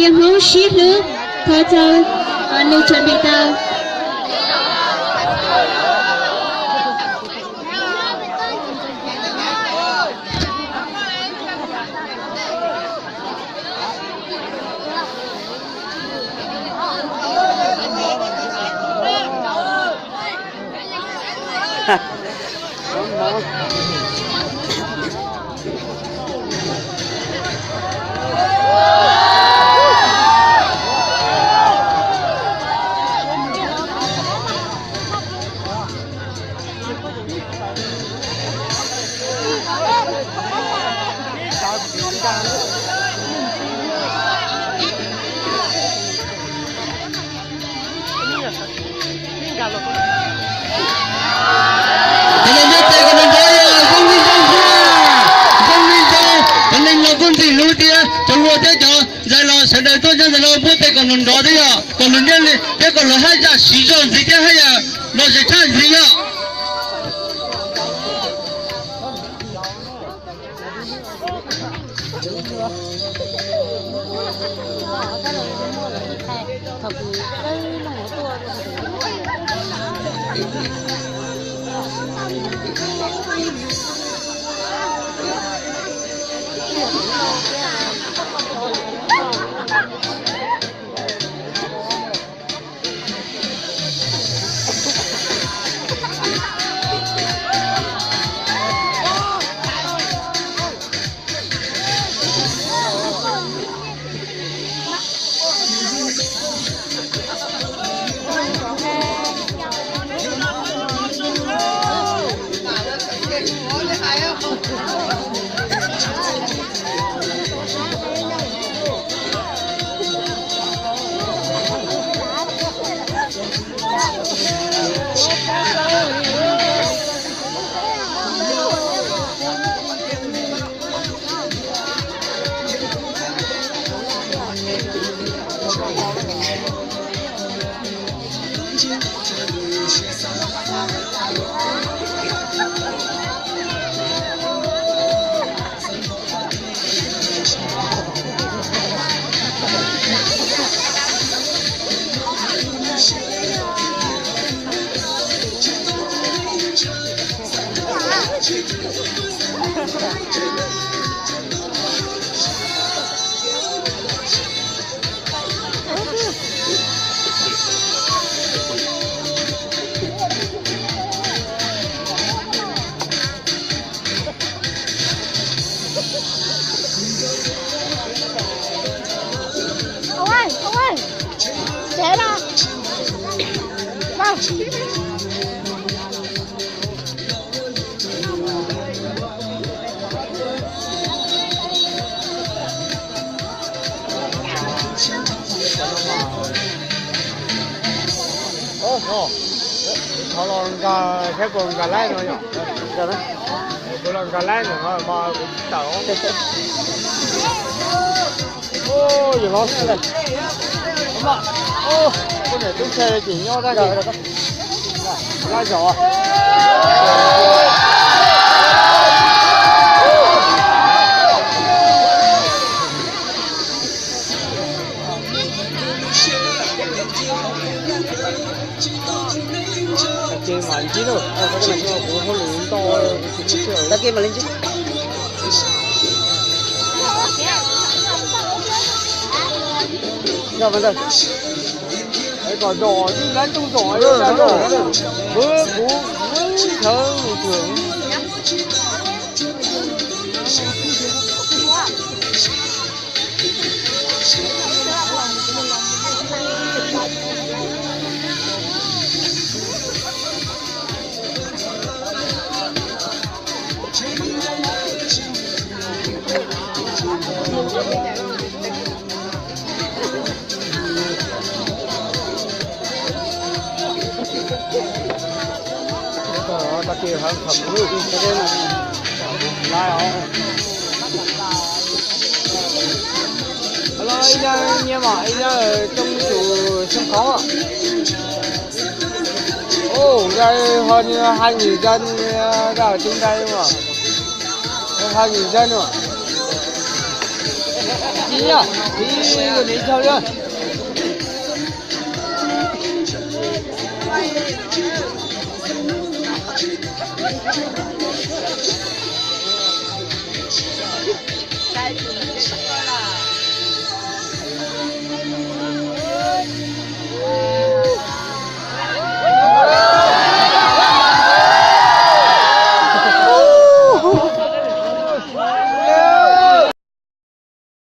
Giang Hữu ship nước thôi thôi nơi chuẩn bị tàu sẽ đợi tôi cho nó bút tay còn đó đấy ạ còn lần này cái còn là hai giả xí rồi gì thế hay à nó sẽ thay gì ạ ông ơi chế nào vâng họ làm cả theo con cả lái nữa nhỉ? Cái đó, tôi làm cả lái nữa mà tao. Ô, giờ nó xe này. Mà, ô, con này đúng xe chỉ nhau ra rồi. Lái giỏ. Cái mà lên chín rồi, cái này nó có lượng to, cái kia mà lên chín. Rồi bây giờ, cái còn đỏ đi đánh tung đỏ rồi, bữa thơ thường. Ta kêu hơn phẩm người đi cho nên là lại họ hello anh ra nghe mà anh ra ở trong chủ sân khấu ạ ô đây hơn 2.000 dân ra ở trên đây mà 2.000 dân mà 急呀，你漂亮。